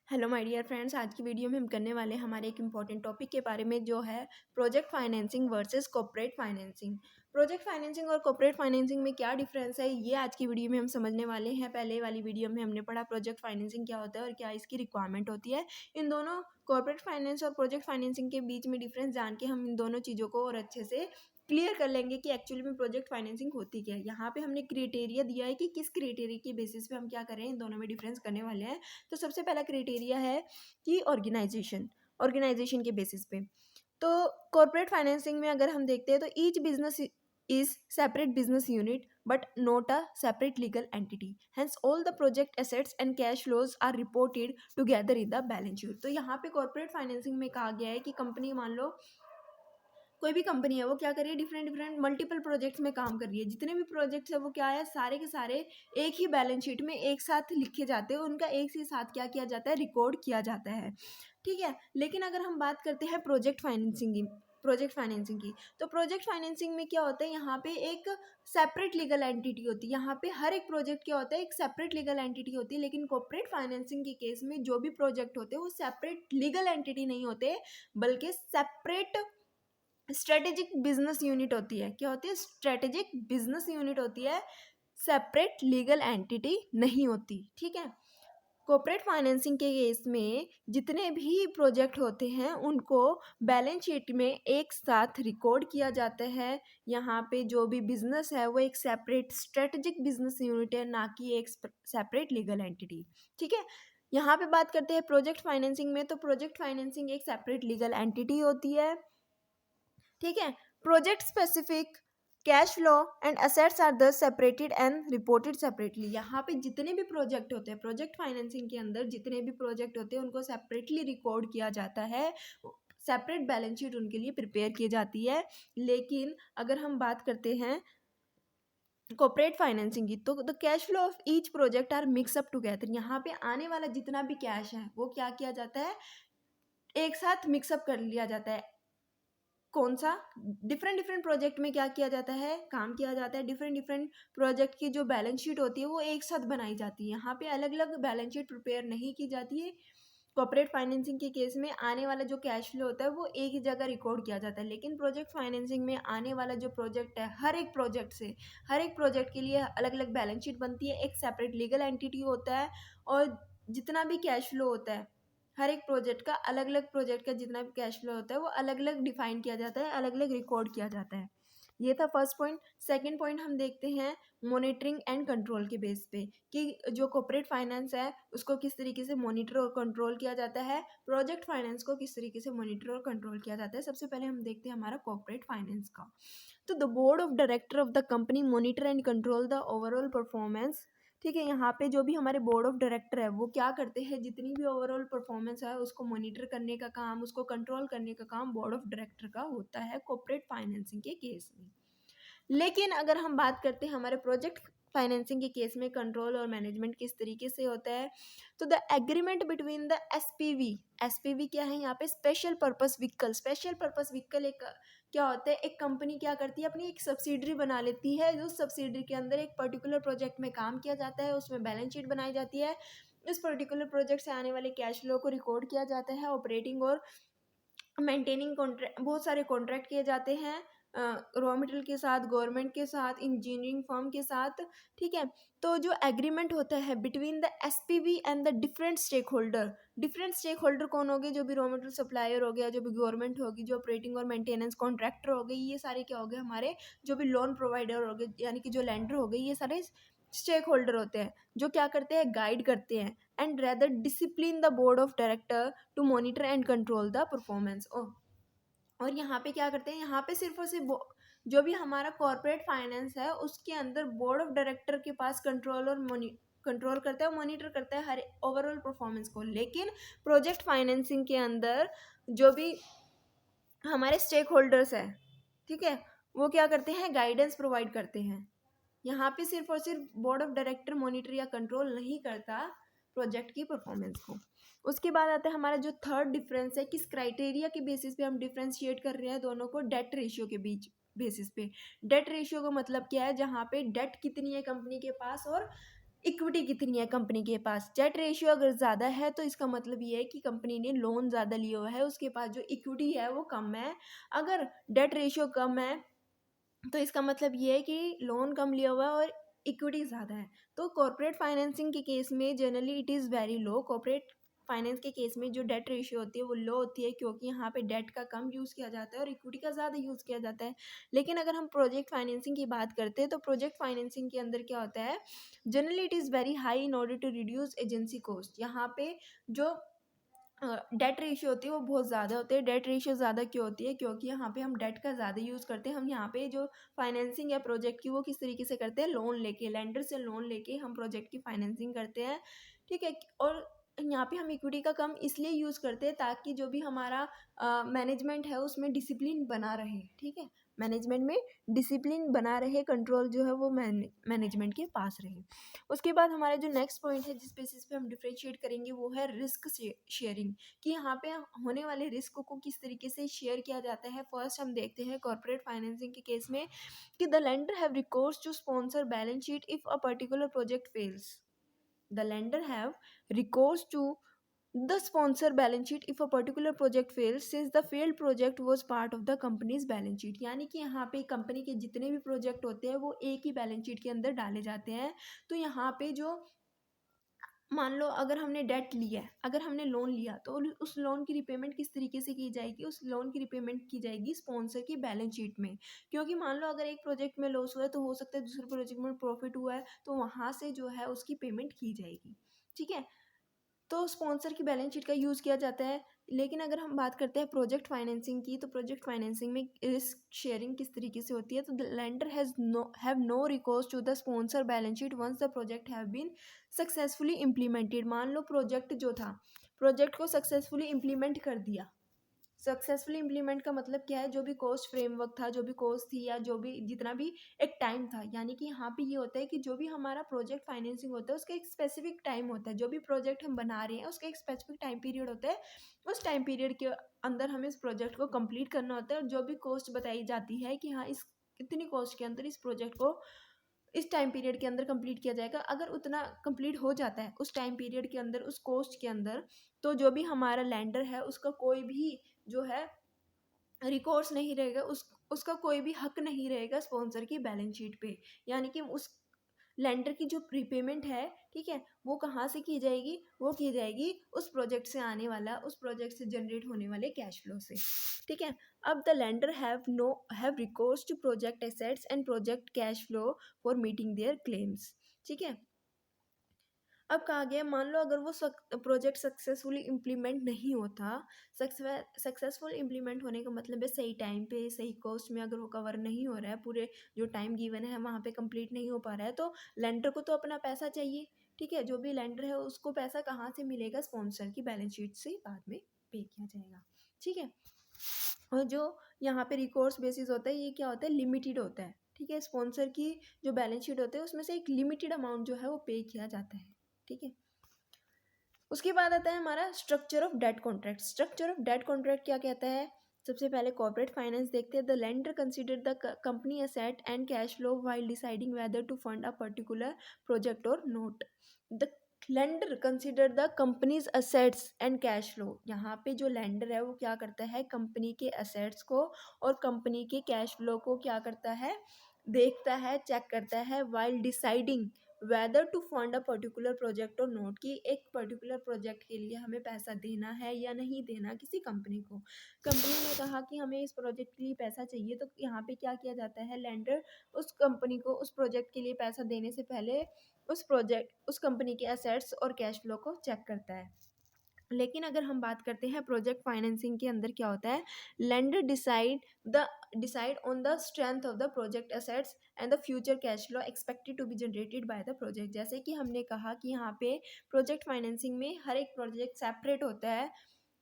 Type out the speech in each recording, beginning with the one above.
Hello my dear friends, आज की video में हम करने वाले हैं हमारे एक इम्पॉर्टेंट टॉपिक के बारे में, जो है project financing versus corporate financing. Project financing और कॉर्पोरेट फाइनेंसिंग में क्या डिफरेंस है, ये आज की वीडियो में हम समझने वाले हैं। पहले वाली वीडियो में हमने पढ़ा प्रोजेक्ट फाइनेंसिंग क्या होता है और क्या इसकी रिक्वायरमेंट होती है। इन दोनों कॉर्पोरेट फाइनेंस और प्रोजेक्ट फाइनेंसिंग के बीच में डिफरेंस जान के हम इन दोनों चीज़ों को और अच्छे से क्लियर कर लेंगे कि एक्चुअली में प्रोजेक्ट फाइनेंसिंग होती क्या है। यहाँ पे हमने क्राइटेरिया दिया है कि किस क्राइटेरिया के बेसिस पे हम क्या करें, इन दोनों में डिफरेंस करने वाले हैं। तो सबसे पहला क्राइटेरिया है कि ऑर्गेनाइजेशन के बेसिस पे। तो कॉर्पोरेट फाइनेंसिंग में अगर हम देखते हैं तो each business is separate business unit but not a separate legal entity, hence all the project assets and cash flows are reported together in the balance sheet. तो यहाँ पे कॉर्पोरेट फाइनेंसिंग में कहा गया है कि कंपनी, मान लो कोई भी कंपनी है, वो क्या कर रही है, डिफरेंट डिफरेंट मल्टीपल प्रोजेक्ट्स में काम कर रही है। जितने भी प्रोजेक्ट्स है वो क्या है, सारे के सारे एक ही बैलेंस शीट में एक साथ लिखे जाते हैं, उनका एक से साथ क्या किया जाता है, रिकॉर्ड किया जाता है। ठीक है। लेकिन अगर हम बात करते हैं प्रोजेक्ट फाइनेंसिंग की, तो प्रोजेक्ट फाइनेंसिंग में क्या होता है, यहाँ पे एक सेपरेट लीगल एंटिटी होती है। यहाँ पे हर एक प्रोजेक्ट क्या होता है, एक सेपरेट लीगल एंटिटी होती है। लेकिन कॉर्पोरेट फाइनेंसिंग के केस में जो भी प्रोजेक्ट होते हैं वो सेपरेट लीगल एंटिटी नहीं होते, बल्कि सेपरेट स्ट्रेटेजिक बिजनेस यूनिट होती है। क्या होती है, स्ट्रेटेजिक बिजनेस यूनिट होती है, सेपरेट लीगल एंटिटी नहीं होती। ठीक है। कॉर्पोरेट फाइनेंसिंग के केस में जितने भी प्रोजेक्ट होते हैं उनको बैलेंस शीट में एक साथ रिकॉर्ड किया जाता है। यहाँ पे जो भी बिजनेस है वो एक सेपरेट स्ट्रेटेजिक बिजनेस यूनिट है, ना कि एक सेपरेट लीगल एंटिटी। ठीक है। यहाँ पे बात करते हैं प्रोजेक्ट फाइनेंसिंग में, तो प्रोजेक्ट फाइनेंसिंग एक सेपरेट लीगल एंटिटी होती है। ठीक है। Project specific cash flow and assets are thus separated and reported separately. यहाँ पे जितने भी प्रोजेक्ट होते हैं प्रोजेक्ट फाइनेंसिंग के अंदर, जितने भी प्रोजेक्ट होते हैं उनको सेपरेटली रिकॉर्ड किया जाता है, सेपरेट बैलेंस शीट उनके लिए प्रिपेयर की जाती है। लेकिन अगर हम बात करते हैं कॉर्पोरेट फाइनेंसिंग की, तो the cash flow of each project are mix up together. यहाँ पे आने वाला जितना भी कैश है वो क्या किया जाता है, एक साथ मिक्सअप कर लिया जाता है। कौन सा, डिफरेंट डिफरेंट प्रोजेक्ट में क्या किया जाता है, काम किया जाता है। डिफरेंट डिफरेंट प्रोजेक्ट की जो बैलेंस शीट होती है वो एक साथ बनाई जाती है। यहाँ पे अलग अलग बैलेंस शीट प्रिपेयर नहीं की जाती है। कॉर्पोरेट फाइनेंसिंग के केस में आने वाला जो कैश फ्लो होता है वो एक ही जगह रिकॉर्ड किया जाता है। लेकिन प्रोजेक्ट फाइनेंसिंग में आने वाला जो प्रोजेक्ट है, हर एक प्रोजेक्ट के लिए अलग अलग बैलेंस शीट बनती है, एक सेपरेट लीगल एंटिटी होता है, और जितना भी कैश फ्लो होता है हर एक प्रोजेक्ट का, अलग अलग प्रोजेक्ट का जितना भी कैश फ्लो होता है वो अलग अलग डिफाइन किया जाता है, अलग अलग रिकॉर्ड किया जाता है। ये था फर्स्ट पॉइंट। सेकंड पॉइंट हम देखते हैं मॉनिटरिंग एंड कंट्रोल के बेस पे, कि जो कॉर्पोरेट फाइनेंस है उसको किस तरीके से मॉनिटर और कंट्रोल किया जाता है, प्रोजेक्ट फाइनेंस को किस तरीके से मॉनिटर और कंट्रोल किया जाता है। सबसे पहले हम देखते हैं हमारा कॉर्पोरेट फाइनेंस का। तो the board of director of the company monitor and control the overall performance. ठीक है। यहाँ पे जो भी हमारे बोर्ड ऑफ डायरेक्टर है वो क्या करते हैं, जितनी भी ओवरऑल परफॉर्मेंस है उसको मॉनिटर करने का काम, उसको कंट्रोल करने का काम बोर्ड ऑफ डायरेक्टर का होता है कॉर्पोरेट फाइनेंसिंग के केस में। लेकिन अगर हम बात करते हैं हमारे प्रोजेक्ट फाइनेंसिंग के केस में, कंट्रोल और मैनेजमेंट किस तरीके से होता है, तो the agreement between the SPV क्या है, यहाँ पे स्पेशल पर्पस व्हीकल एक क्या होता है, एक कंपनी क्या करती है, अपनी एक सब्सिडरी बना लेती है। जो सब्सिडरी के अंदर एक पर्टिकुलर प्रोजेक्ट में काम किया जाता है, उसमें बैलेंस शीट बनाई जाती है, इस पर्टिकुलर प्रोजेक्ट से आने वाले कैश फ्लो को रिकॉर्ड किया जाता है, ऑपरेटिंग और मेंटेनिंग कॉन्ट्रैक्ट, बहुत सारे कॉन्ट्रैक्ट किए जाते हैं रॉ मटेरियल के साथ, गवर्नमेंट के साथ, इंजीनियरिंग फर्म के साथ। ठीक है। तो जो एग्रीमेंट होता है between the SPV and the different stakeholder कौन हो गए, जो भी रॉ मटेरियल सप्लायर हो गया, जो भी गवर्नमेंट होगी, जो ऑपरेटिंग और मेंटेनेंस कॉन्ट्रैक्टर हो गई, ये सारे क्या हो गए हमारे, जो भी लोन प्रोवाइडर हो गए यानी कि जो लैंडर हो गई, ये सारे स्टेक होल्डर होते हैं, जो क्या करते हैं, गाइड करते हैं and rather discipline the board of director to monitor and control the performance. और यहाँ पे क्या करते हैं, यहाँ पे सिर्फ और सिर्फ जो भी हमारा कॉर्पोरेट फाइनेंस है उसके अंदर बोर्ड ऑफ डायरेक्टर के पास कंट्रोल करता है, मॉनिटर करता है हर ओवरऑल परफॉर्मेंस को। लेकिन प्रोजेक्ट फाइनेंसिंग के अंदर जो भी हमारे स्टेक होल्डर्स है, ठीक है, वो क्या करते हैं, गाइडेंस प्रोवाइड करते हैं। यहाँ पे सिर्फ और सिर्फ बोर्ड ऑफ डायरेक्टर मॉनिटर या कंट्रोल नहीं करता प्रोजेक्ट की परफॉर्मेंस को। उसके बाद आता है हमारा जो थर्ड डिफरेंस है, किस क्राइटेरिया के बेसिस पे हम डिफ्रेंशिएट कर रहे हैं दोनों को, डेट रेशियो के बीच बेसिस पे। डेट रेशियो का मतलब क्या है, जहाँ पे डेट कितनी है कंपनी के पास और इक्विटी कितनी है कंपनी के पास। डेट रेशियो अगर ज़्यादा है तो इसका मतलब ये है कि कंपनी ने लोन ज़्यादा लिया हुआ है, उसके पास जो इक्विटी है वो कम है। अगर डेट रेशियो कम है तो इसका मतलब ये है कि लोन कम लिया हुआ है और इक्विटी ज़्यादा है। तो कॉर्पोरेट फाइनेंसिंग के केस में generally it is very low. Corporate finance के केस में जो डेट रेशियो होती है वो लो होती है, क्योंकि यहाँ पे डेट का कम यूज़ किया जाता है और इक्विटी का ज़्यादा यूज़ किया जाता है। लेकिन अगर हम प्रोजेक्ट फाइनेंसिंग की बात करते हैं तो प्रोजेक्ट फाइनेंसिंग के अंदर क्या होता है, generally it is very high in order to reduce agency cost. यहाँ पे जो डेट रेशियो होती है वो बहुत ज़्यादा होती है। डेट रेशियो ज़्यादा क्यों होती है, क्योंकि यहाँ पे हम डेट का ज़्यादा यूज़ करते हैं। हम यहाँ पे जो फाइनेंसिंग है प्रोजेक्ट की वो किस तरीके से करते हैं, लोन लेके, लेंडर से लोन लेके हम प्रोजेक्ट की फाइनेंसिंग करते हैं, ठीक है। और यहाँ पे हम इक्विटी का कम इसलिए यूज़ करते हैं ताकि जो भी हमारा मैनेजमेंट है उसमें डिसिप्लिन बना रहे, ठीक है। मैनेजमेंट में डिसिप्लिन बना रहे, कंट्रोल जो है वो मैनेजमेंट के पास रहे। उसके बाद हमारा जो नेक्स्ट पॉइंट है जिस बेसिस पे हम डिफरेंशिएट करेंगे वो है रिस्क शेयरिंग, कि यहाँ पे होने वाले रिस्क को किस तरीके से शेयर किया जाता है। फर्स्ट हम देखते हैं कॉर्पोरेट फाइनेंसिंग के केस में कि the lender have recourse to sponsor balance sheet if a particular project fails. The lender have recourse to the sponsor balance sheet if a particular project fails since the failed project was part of the company's balance sheet। यानी कि यहाँ पे company के जितने भी project होते हैं वो एक ही बैलेंस शीट के अंदर डाले जाते हैं। तो यहाँ पे जो मान लो अगर हमने डेट लिया है, अगर हमने लोन लिया तो उस लोन की रिपेमेंट किस तरीके से की जाएगी, उस लोन की रिपेमेंट की जाएगी स्पॉन्सर की बैलेंस शीट में। क्योंकि मान लो अगर एक प्रोजेक्ट में लॉस हुआ है तो हो सकता है दूसरे प्रोजेक्ट में प्रॉफिट हुआ है, तो वहाँ से जो है उसकी पेमेंट की जाएगी, ठीक है। तो स्पॉन्सर की बैलेंस शीट का यूज़ किया जाता है। लेकिन अगर हम बात करते हैं प्रोजेक्ट फाइनेंसिंग की, तो प्रोजेक्ट फाइनेंसिंग में रिस्क शेयरिंग किस तरीके से होती है, तो the lender have no recourse to the sponsor balance sheet once the project have been successfully implemented. मान लो प्रोजेक्ट जो था, प्रोजेक्ट को सक्सेसफुली इम्प्लीमेंट कर दिया। सक्सेसफुली इम्प्लीमेंट का मतलब क्या है, जो भी कॉस्ट फ्रेमवर्क था, जो भी कॉस्ट थी, या जो भी जितना भी एक टाइम था। यानी कि यहाँ पे ये होता है कि जो भी हमारा प्रोजेक्ट फाइनेंसिंग होता है उसका एक स्पेसिफिक टाइम होता है। जो भी प्रोजेक्ट हम बना रहे हैं उसका एक स्पेसिफिक टाइम पीरियड होता है। उस टाइम पीरियड के अंदर हमें इस प्रोजेक्ट को कंप्लीट करना होता है, और जो भी कॉस्ट बताई जाती है कि हाँ इस इतनी कॉस्ट के अंदर इस प्रोजेक्ट को इस टाइम पीरियड के अंदर कंप्लीट किया जाएगा। अगर उतना कंप्लीट हो जाता है उस टाइम पीरियड के अंदर, उस कॉस्ट के अंदर, तो जो भी हमारा लैंडर है उसका कोई भी जो है रिकॉर्ड्स नहीं रहेगा, उसका कोई भी हक नहीं रहेगा स्पॉन्सर की बैलेंस शीट पे। यानी कि उस लेंडर की जो प्रीपेमेंट है, ठीक है, वो कहाँ से की जाएगी, वो की जाएगी उस प्रोजेक्ट से आने वाला, उस प्रोजेक्ट से जनरेट होने वाले कैश फ्लो से, ठीक है। अब the lender have recourse to project assets and project cash flow for meeting their claims, ठीक है। अब कहा गया, मान लो अगर वो प्रोजेक्ट सक्सेसफुली इम्प्लीमेंट नहीं होता। सक्सेसफुल इम्प्लीमेंट होने का मतलब है सही टाइम पे सही कॉस्ट में अगर वो कवर नहीं हो रहा है, पूरे जो टाइम गिवन है वहाँ पे कंप्लीट नहीं हो पा रहा है, तो लेंडर को तो अपना पैसा चाहिए, ठीक है। जो भी लेंडर है उसको पैसा कहाँ से मिलेगा, स्पॉन्सर की बैलेंस शीट से बाद में पे किया जाएगा, ठीक है। और जो यहाँ पे रिकोर्स बेसिस होता है ये क्या होता है, लिमिटेड होता है, ठीक है। स्पॉन्सर की जो बैलेंस शीट होती है उसमें से एक लिमिटेड अमाउंट जो है वो पे किया जाता है, ठीक है। उसके बाद आता है हमारा structure of debt contract. Structure of debt contract क्या कहता है, सबसे पहले कॉर्पोरेट फाइनेंस देखते हैं। The lender consider the company asset and cash flow while deciding whether to fund a particular project और not. The lender consider the company's assets and cash flow. यहाँ पे जो लेंडर है वो क्या करता है, कंपनी के असेट्स को और कंपनी के कैश फ्लो को क्या करता है, देखता है, चेक करता है, while deciding whether to fund a particular project और नोट, कि एक पर्टिकुलर प्रोजेक्ट के लिए हमें पैसा देना है या नहीं देना किसी कंपनी को। कंपनी ने कहा कि हमें इस प्रोजेक्ट के लिए पैसा चाहिए, तो यहाँ पे क्या किया जाता है, लेंडर उस कंपनी को उस प्रोजेक्ट के लिए पैसा देने से पहले उस कंपनी के एसेट्स और कैश फ्लो को चेक करता है। लेकिन अगर हम बात करते हैं प्रोजेक्ट फाइनेंसिंग के अंदर क्या होता है, lender decide on the strength of the project assets and the future cash flow expected to be generated by the project. जैसे कि हमने कहा कि यहाँ पे प्रोजेक्ट फाइनेंसिंग में हर एक प्रोजेक्ट सेपरेट होता है,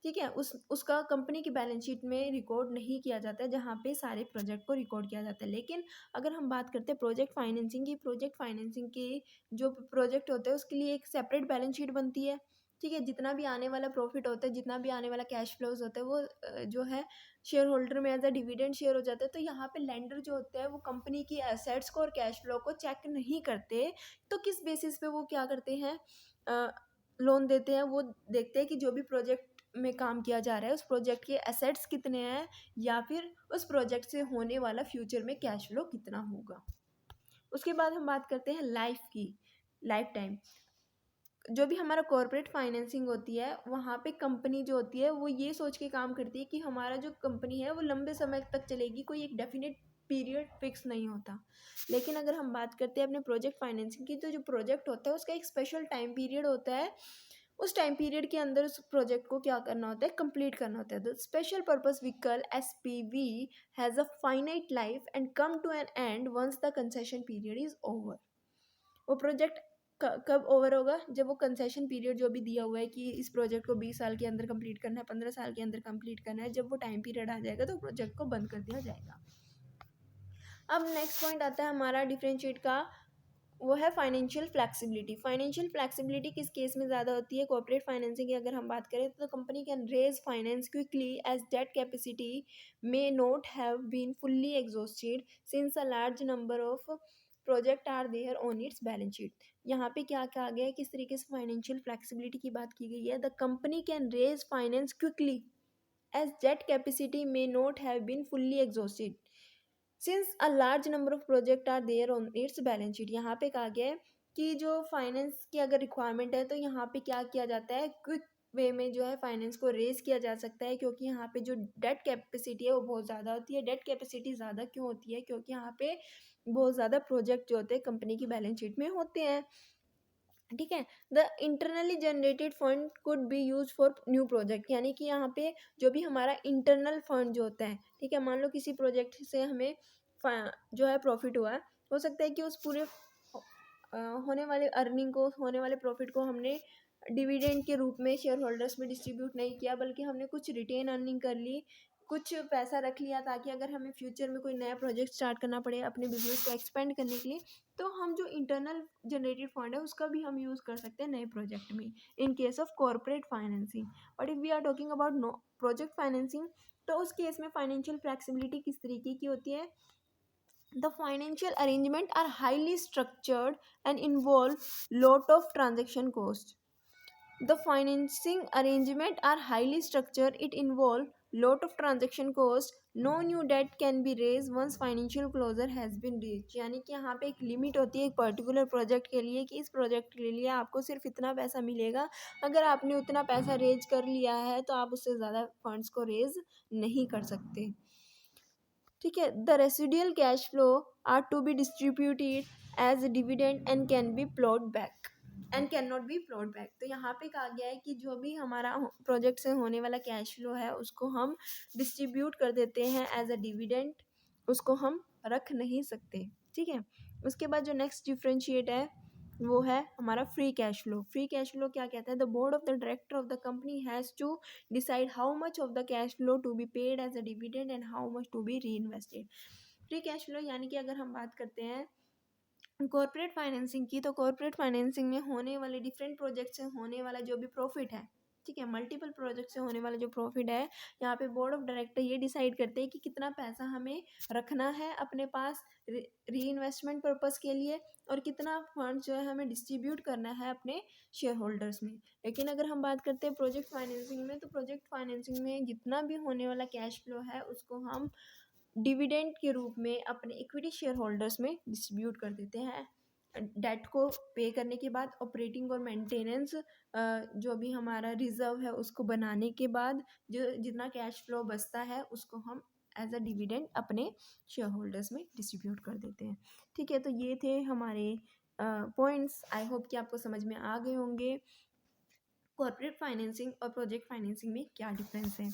ठीक है। उसका कंपनी की बैलेंस शीट में रिकॉर्ड नहीं किया जाता है, जहाँ पे सारे प्रोजेक्ट को रिकॉर्ड किया जाता है। लेकिन अगर हम बात करते हैं प्रोजेक्ट फाइनेंसिंग की, प्रोजेक्ट फाइनेंसिंग के जो प्रोजेक्ट होते हैं उसके लिए एक सेपरेट बैलेंस शीट बनती है, ठीक है, जितना भी आने वाला प्रॉफिट होता है, जितना भी आने वाला कैश फ्लोज होता है, वो जो है शेयर होल्डर में एज अ डिविडेंड शेयर हो जाता है। तो यहाँ पे लेंडर जो होते हैं वो कंपनी की एसेट्स को और कैश फ्लो को चेक नहीं करते। तो किस बेसिस पे वो क्या करते हैं, लोन देते हैं? वो देखते हैं कि जो भी प्रोजेक्ट में काम किया जा रहा है उस प्रोजेक्ट के एसेट्स कितने हैं, या फिर उस प्रोजेक्ट से होने वाला फ्यूचर में कैश फ्लो कितना होगा। उसके बाद हम बात करते हैं लाइफ की, लाइफ टाइम। जो भी हमारा कॉर्पोरेट फाइनेंसिंग होती है, वहाँ पे कंपनी जो होती है वो ये सोच के काम करती है कि हमारा जो कंपनी है वो लंबे समय तक चलेगी, कोई एक डेफिनेट पीरियड फिक्स नहीं होता। लेकिन अगर हम बात करते हैं अपने प्रोजेक्ट फाइनेंसिंग की, तो जो प्रोजेक्ट होता है उसका एक स्पेशल टाइम पीरियड होता है। उस टाइम पीरियड के अंदर उस प्रोजेक्ट को क्या करना होता है, कंप्लीट करना होता है। The special purpose vehicle SPV has a finite life and come to an end once the concession period is over. वो प्रोजेक्ट कब ओवर होगा? जब वो कंसेशन पीरियड जो भी दिया हुआ है कि इस प्रोजेक्ट को 20 साल के अंदर कंप्लीट करना है, 15 साल के अंदर कंप्लीट करना है, जब वो टाइम पीरियड आ जाएगा तो प्रोजेक्ट को बंद कर दिया जाएगा। अब नेक्स्ट पॉइंट आता है हमारा डिफरेंशिएट का, वो है फाइनेंशियल फ्लैक्सिबिलिटी। फाइनेंशियल फ्लैक्सिबिलिटी किस केस में ज़्यादा होती है? कॉर्पोरेट फाइनेंसिंग की अगर हम बात करें तो company can raise finance quickly as debt capacity may not have been fully exhausted since a large number of project are there on its balance sheet. यहाँ पे क्या कहा गया है, किस तरीके से फाइनेंशियल फ्लैक्सिबिलिटी की बात की गई है? The company can raise finance quickly as debt capacity may not have been fully exhausted since a large number of projects are there on its balance sheet। यहाँ पे कहा गया है कि जो फाइनेंस की अगर रिक्वायरमेंट है तो यहाँ पे क्या किया जाता है, क्विक वे में जो है फाइनेंस को रेज किया जा सकता है, क्योंकि यहाँ पे जो डेट कैपेसिटी है वो बहुत ज़्यादा होती है। डेट कैपेसिटी ज़्यादा क्यों होती है? क्योंकि यहाँ पे बहुत ज़्यादा प्रोजेक्ट जो होते हैं कंपनी की बैलेंस शीट में होते हैं। ठीक है, the internally generated fund could be use for new project. यानी कि यहाँ पे जो भी हमारा इंटरनल फंड जो होता है, ठीक है, मान लो किसी प्रोजेक्ट से हमें जो है प्रॉफिट हुआ है, हो सकता है कि उस पूरे होने वाले अर्निंग को, होने वाले प्रॉफिट को हमने डिविडेंड के रूप में शेयर होल्डर्स में डिस्ट्रीब्यूट नहीं किया, बल्कि हमने कुछ रिटेन अर्निंग कर ली, कुछ पैसा रख लिया, ताकि अगर हमें फ्यूचर में कोई नया प्रोजेक्ट स्टार्ट करना पड़े अपने बिजनेस को एक्सपेंड करने के लिए, तो हम जो इंटरनल जनरेटेड फंड है उसका भी हम यूज़ कर सकते हैं नए प्रोजेक्ट में, in case of corporate financing. But if we are talking about no project financing, तो उस केस में फाइनेंशियल फ्लैक्सिबिलिटी किस तरीके की होती है? The financial arrangement are highly structured and involve lot of transaction cost. The financing arrangement are highly structured. It involve lot of transaction cost. No new debt can be raised once financial closure has been reached। यानी कि यहाँ पे एक limit होती है एक particular project के लिए कि इस प्रोजेक्ट के लिए आपको सिर्फ इतना पैसा मिलेगा। अगर आपने उतना पैसा रेज कर लिया है तो आप उससे ज़्यादा फंड्स को रेज नहीं कर सकते। ठीक है, the residual cash flow are to be distributed as dividend and can be plot back and can not be plot back. तो यहाँ पे कहा गया है कि जो भी हमारा प्रोजेक्ट से होने वाला कैश फ्लो है उसको हम डिस्ट्रीब्यूट कर देते हैं एज अ डिविडेंड, उसको हम रख नहीं सकते। ठीक है, उसके बाद जो नेक्स्ट डिफ्रेंशिएट है वो है हमारा free cash flow. Free cash flow क्या कहता है? The board of the director of the company has to decide how much of the cash flow to be paid as a dividend and how much to be reinvested. Free cash flow यानी कि अगर हम बात करते हैं corporate financing की, तो corporate financing में होने वाले डिफरेंट प्रोजेक्ट से होने वाला जो भी प्रॉफिट है, ठीक है, मल्टीपल प्रोजेक्ट से होने वाला जो प्रॉफिट है, यहाँ पे बोर्ड ऑफ डायरेक्टर ये डिसाइड करते हैं कि कितना पैसा हमें रखना है अपने पास री इन्वेस्टमेंट पर्पस के लिए, और कितना फंड जो है हमें डिस्ट्रीब्यूट करना है अपने शेयर होल्डर्स में। लेकिन अगर हम बात करते हैं प्रोजेक्ट फाइनेंसिंग में, तो प्रोजेक्ट फाइनेंसिंग में जितना भी होने वाला कैश फ्लो है उसको हम डिविडेंड के रूप में अपने इक्विटी शेयर होल्डर्स में डिस्ट्रीब्यूट कर देते हैं। डेट को पे करने के बाद, ऑपरेटिंग और मेंटेनेंस जो भी हमारा रिजर्व है उसको बनाने के बाद, जो जितना कैश फ्लो बचता है उसको हम एज अ डिविडेंड अपने शेयर होल्डर्स में डिस्ट्रीब्यूट कर देते हैं। ठीक है, तो ये थे हमारे पॉइंट्स। आई होप कि आपको समझ में आ गए होंगे कॉर्पोरेट फाइनेंसिंग और प्रोजेक्ट फाइनेंसिंग में क्या डिफरेंस है।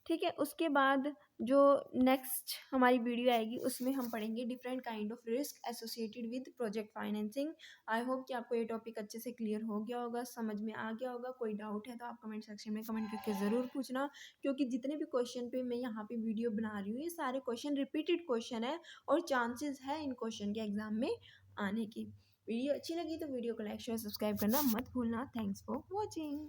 ठीक है, उसके बाद जो नेक्स्ट हमारी वीडियो आएगी उसमें हम पढ़ेंगे different kind of risk associated with project financing. I hope कि आपको ये टॉपिक अच्छे से क्लियर हो गया होगा, समझ में आ गया होगा। कोई डाउट है तो आप कमेंट सेक्शन में कमेंट करके ज़रूर पूछना, क्योंकि जितने भी क्वेश्चन पे मैं यहाँ पे वीडियो बना रही हूँ ये सारे क्वेश्चन रिपीटेड क्वेश्चन है और चांसेस है इन क्वेश्चन के एग्जाम में आने की। वीडियो अच्छी लगी तो वीडियो को लाइक शेयर सब्सक्राइब करना मत भूलना। Thanks for watching.